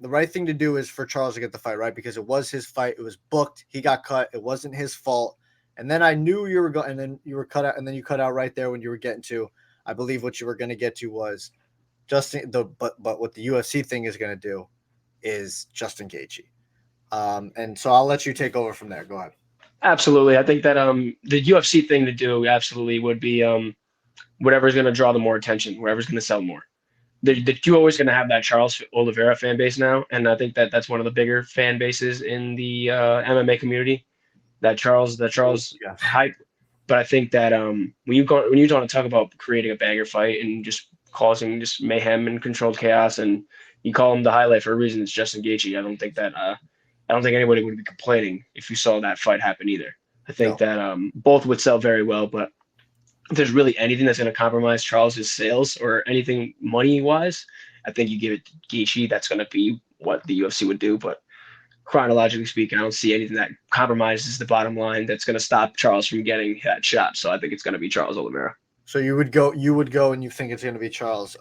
The right thing to do is for Charles to get the fight, right? Because it was his fight. It was booked. He got cut. It wasn't his fault. And then I knew you were going, and then you were cut out, and then you cut out right there when you were getting to. I believe what you were going to get to was Justin. But what the UFC thing is going to do is Justin Gaethje. And so I'll let you take over from there. Go ahead. Absolutely. I think that the UFC thing to do absolutely would be whatever's going to draw the more attention, whatever's going to sell more. You're always going to have that Charles Oliveira fan base now, and I think that that's one of the bigger fan bases in the MMA community. That Charles Yes. hype. But I think that when you want to talk about creating a banger fight and just causing just mayhem and controlled chaos, and you call him the highlight for a reason, it's Justin Gaethje. I don't think anybody would be complaining if you saw that fight happen either. I think No. that both would sell very well, but if there's really anything that's going to compromise Charles's sales or anything money wise, I think you give it to Gaethje. That's going to be what the UFC would do. But chronologically speaking, I don't see anything that compromises the bottom line that's going to stop Charles from getting that shot. So I think it's going to be Charles Oliveira. So you would go, and you think it's going to be Charles.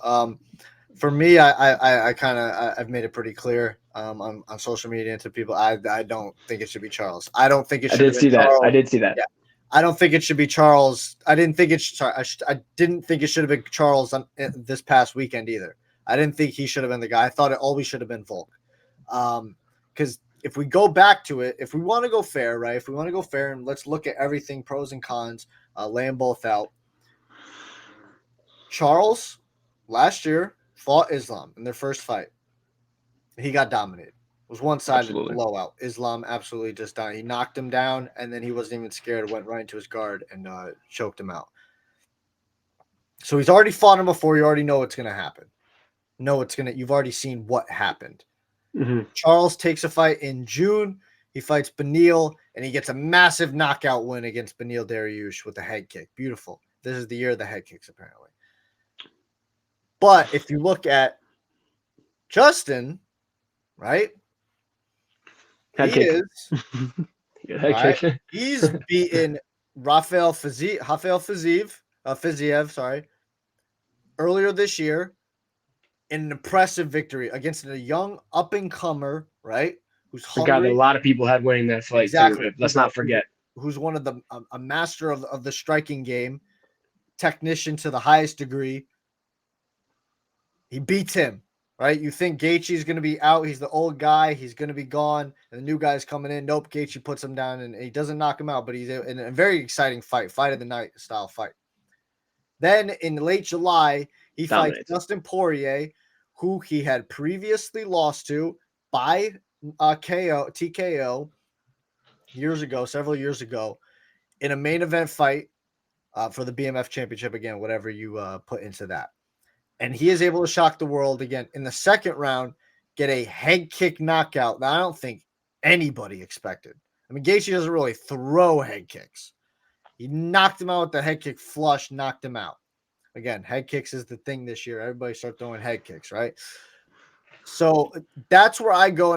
For me, I've made it pretty clear on social media and to people. I don't think it should be Charles. I don't think it I should did have see been that. Charles. I did see that. Yeah. I don't think it should be Charles. I didn't think it. I didn't think it should have been Charles this past weekend either. I didn't think he should have been the guy. I thought it always should have been Volk. Because if we go back to it, if we want to go fair, right? If we want to go fair and let's look at everything, pros and cons, lay them both out. Charles last year fought Islam in their first fight. He got dominated. It was one-sided blowout. Islam absolutely just died. He knocked him down, and then he wasn't even scared. Went right into his guard and choked him out. So he's already fought him before. You already know what's going to happen. You've already seen what happened. Mm-hmm. Charles takes a fight in June. He fights Beneil, and he gets a massive knockout win against Beneil Dariush with a head kick. Beautiful. This is the year of the head kicks, apparently. But if you look at Justin, right? He's beaten Rafael Fiziev, earlier this year in an impressive victory against a young up-and-comer, right? Who's hungry. Forgot that a lot of people had winning that fight. Exactly. Too. Let's not forget. Who's one of a master of the striking game, technician to the highest degree. He beats him. Right? You think Gaethje is going to be out. He's the old guy. He's going to be gone. And the new guy's coming in. Nope. Gaethje puts him down and he doesn't knock him out, but he's in a very exciting fight of the night style fight. Then in late July, he fights Dustin Poirier, who he had previously lost to by TKO several years ago, in a main event fight for the BMF championship. Again, whatever you put into that. And he is able to shock the world again in the second round, get a head kick knockout that I don't think anybody expected. I mean, Gaethje doesn't really throw head kicks. He knocked him out with the head kick flush, knocked him out. Again, head kicks is the thing this year. Everybody start throwing head kicks, right? So that's where I go,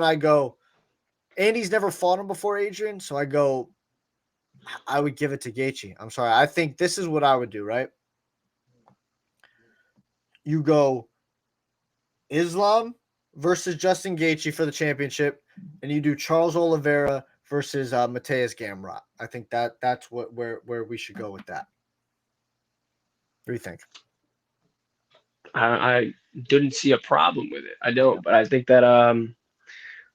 and he's never fought him before, Adrian. So I would give it to Gaethje. I'm sorry. I think this is what I would do, right? You go Islam versus Justin Gaethje for the championship, and you do Charles Oliveira versus Mateus Gamrot. I think that's where we should go with that. What do you think? I didn't see a problem with it. I don't, but I think that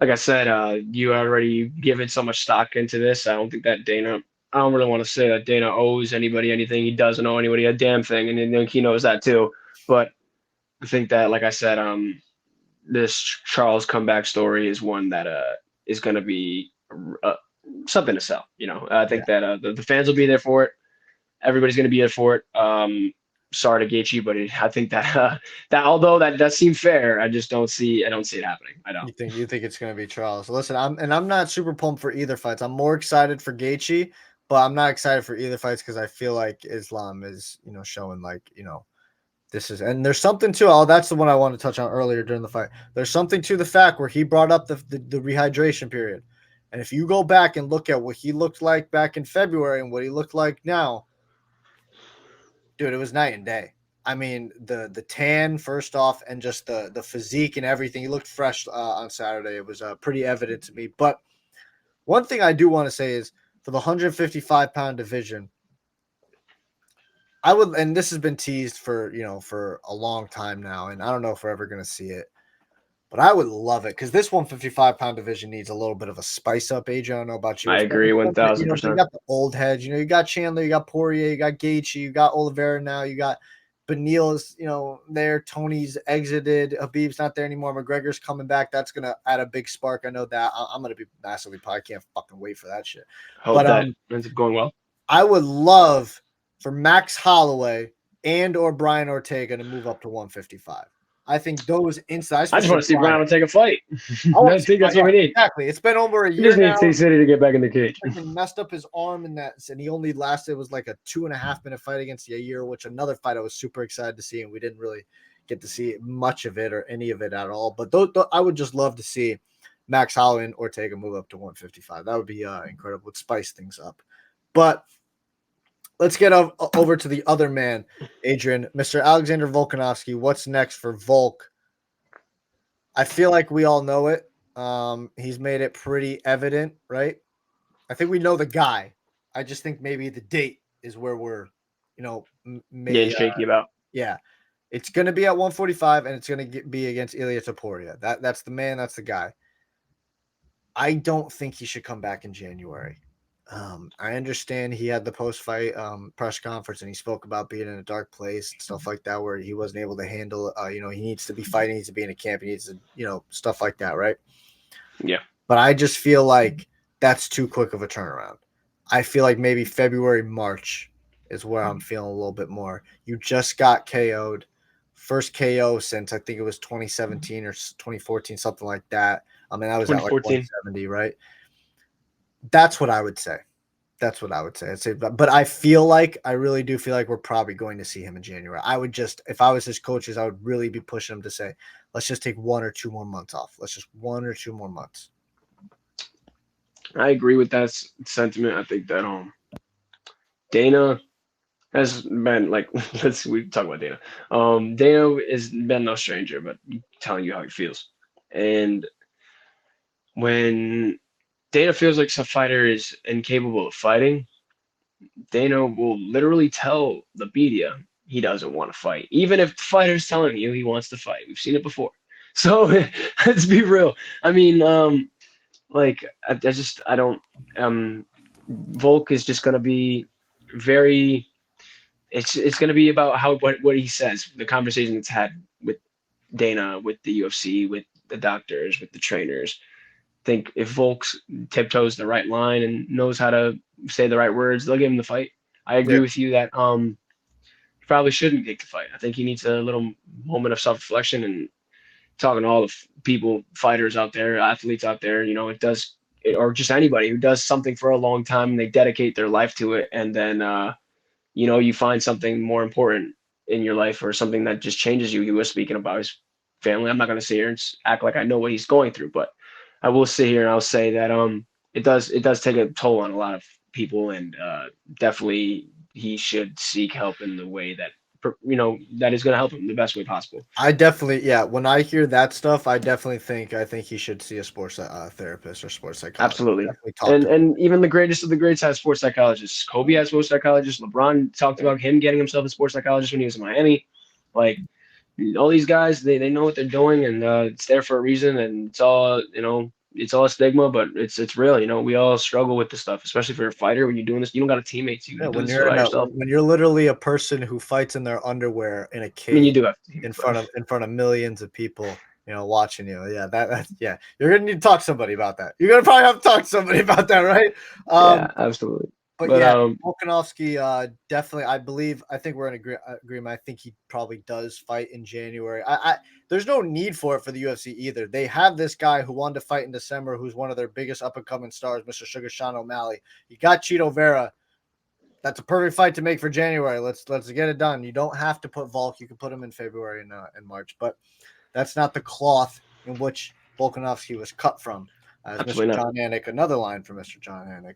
like I said, you already given so much stock into this. I don't think that Dana. I don't really want to say that Dana owes anybody anything. He doesn't owe anybody a damn thing, and I think he knows that too. But I think that, like I said, this Charles comeback story is one that is going to be something to sell. I think that the fans will be there for it. Everybody's going to be there for it. Sorry to Gaethje, but I think that although that does seem fair, I don't see it happening. I don't. You think it's going to be Charles? Listen, I'm not super pumped for either fights. I'm more excited for Gaethje, but I'm not excited for either fights because I feel like Islam is showing this is, and there's something to that's the one I wanted to touch on earlier during the fight. There's something to the fact where he brought up the rehydration period. And if you go back and look at what he looked like back in February and what he looked like now, dude, it was night and day. I mean, the tan first off, and just the physique and everything. He looked fresh on Saturday. It was pretty evident to me. But one thing I do want to say is for the 155-pound division, I would, and this has been teased for for a long time now, and I don't know if we're ever going to see it, but I would love it because this 155-pound division needs a little bit of a spice up. Adrian, I don't know about you. I agree, You 1000%. got the old heads. You got Chandler, you got Poirier, you got Gaethje, you got Oliveira now, you got Benil's, there. Tony's exited. Habib's not there anymore. McGregor's coming back. That's gonna add a big spark. I know that. I'm gonna be massively. I can't fucking wait for that shit. Hope that ends up going well. I would love for Max Holloway and or Brian Ortega to move up to 155. I think those insights. I just want to see Brian take a fight. I think that's what we need. Exactly. It's been over a year. He just needs T-City to get back in the cage. He messed up his arm and he only lasted was like a 2.5-minute fight against Yair, which another fight I was super excited to see, and we didn't really get to see much of it or any of it at all. But I would just love to see Max Holloway and Ortega move up to 155. That would be incredible. Would spice things up. But let's get over to the other man, Adrian, Mr. Alexander Volkanovski. What's next for Volk? I feel like we all know it. He's made it pretty evident, right? I think we know the guy. I just think maybe the date is where we're, maybe shaky about. Yeah, it's going to be at 145, and it's going to be against Ilia Topuria. That's the man. That's the guy. I don't think he should come back in January. I understand he had the post-fight press conference and he spoke about being in a dark place and stuff like that, where he wasn't able to handle, he needs to be fighting, he needs to be in a camp, he needs to, stuff like that, right? Yeah. But I just feel like that's too quick of a turnaround. I feel like maybe February, March is where I'm feeling a little bit more. You just got KO'd. First KO since I think it was 2017 or 2014, something like that. I mean, that was at like 170, right? That's what I would say. I'd say, but I really do feel like we're probably going to see him in January. I would just, if I was his coaches, I would really be pushing him to say, let's just take 1 or 2 more months off. Let's just 1 or 2 more months. I agree with that sentiment. I think that Dana has been like, we talk about Dana. Dana has been no stranger, but telling you how he feels. And when Dana feels like some fighter is incapable of fighting, Dana will literally tell the media he doesn't want to fight, even if the fighter's telling you he wants to fight. We've seen it before. So let's be real. I mean, I don't. Volk is just gonna be very. It's gonna be about what he says, the conversation that's had with Dana, with the UFC, with the doctors, with the trainers. Think if Volk tiptoes the right line and knows how to say the right words, they'll give him the fight. I agree with you that he probably shouldn't take the fight. I think he needs a little moment of self-reflection and talking to all the people, fighters out there, athletes out there. Or just anybody who does something for a long time and they dedicate their life to it, and then you find something more important in your life or something that just changes you. He was speaking about his family. I'm not going to sit here and act like I know what he's going through, but I will sit here and I'll say that it does take a toll on a lot of people, and definitely he should seek help in the way that that is going to help him the best way possible. I definitely, when I hear that stuff, I think he should see a sports therapist or sports psychologist. Absolutely. And even the greatest of the greats has sports psychologists. Kobe has sports psychologists. LeBron talked about him getting himself a sports psychologist when he was in Miami. Like, all these guys, they know what they're doing, and it's there for a reason, and it's all it's all a stigma, but it's real. We all struggle with this stuff, especially for a fighter. When you're doing this, you don't got a teammate. When you're literally a person who fights in their underwear in a cage, I mean, you do have in front of millions of people, watching you. Yeah, you're gonna need to talk to somebody about that. You're gonna probably have to talk to somebody about that, right? Yeah, absolutely. But Volkanovski, definitely. I think we're in agreement. I think he probably does fight in January. There's no need for it for the UFC either. They have this guy who wanted to fight in December, who's one of their biggest up and coming stars, Mr. Sugar Sean O'Malley. You got Cheeto Vera. That's a perfect fight to make for January. Let's get it done. You don't have to put Volk. You can put him in February and March, but that's not the cloth in which Volkanovski was cut from. As Mr. John Anik, another line from Mr. John Anik.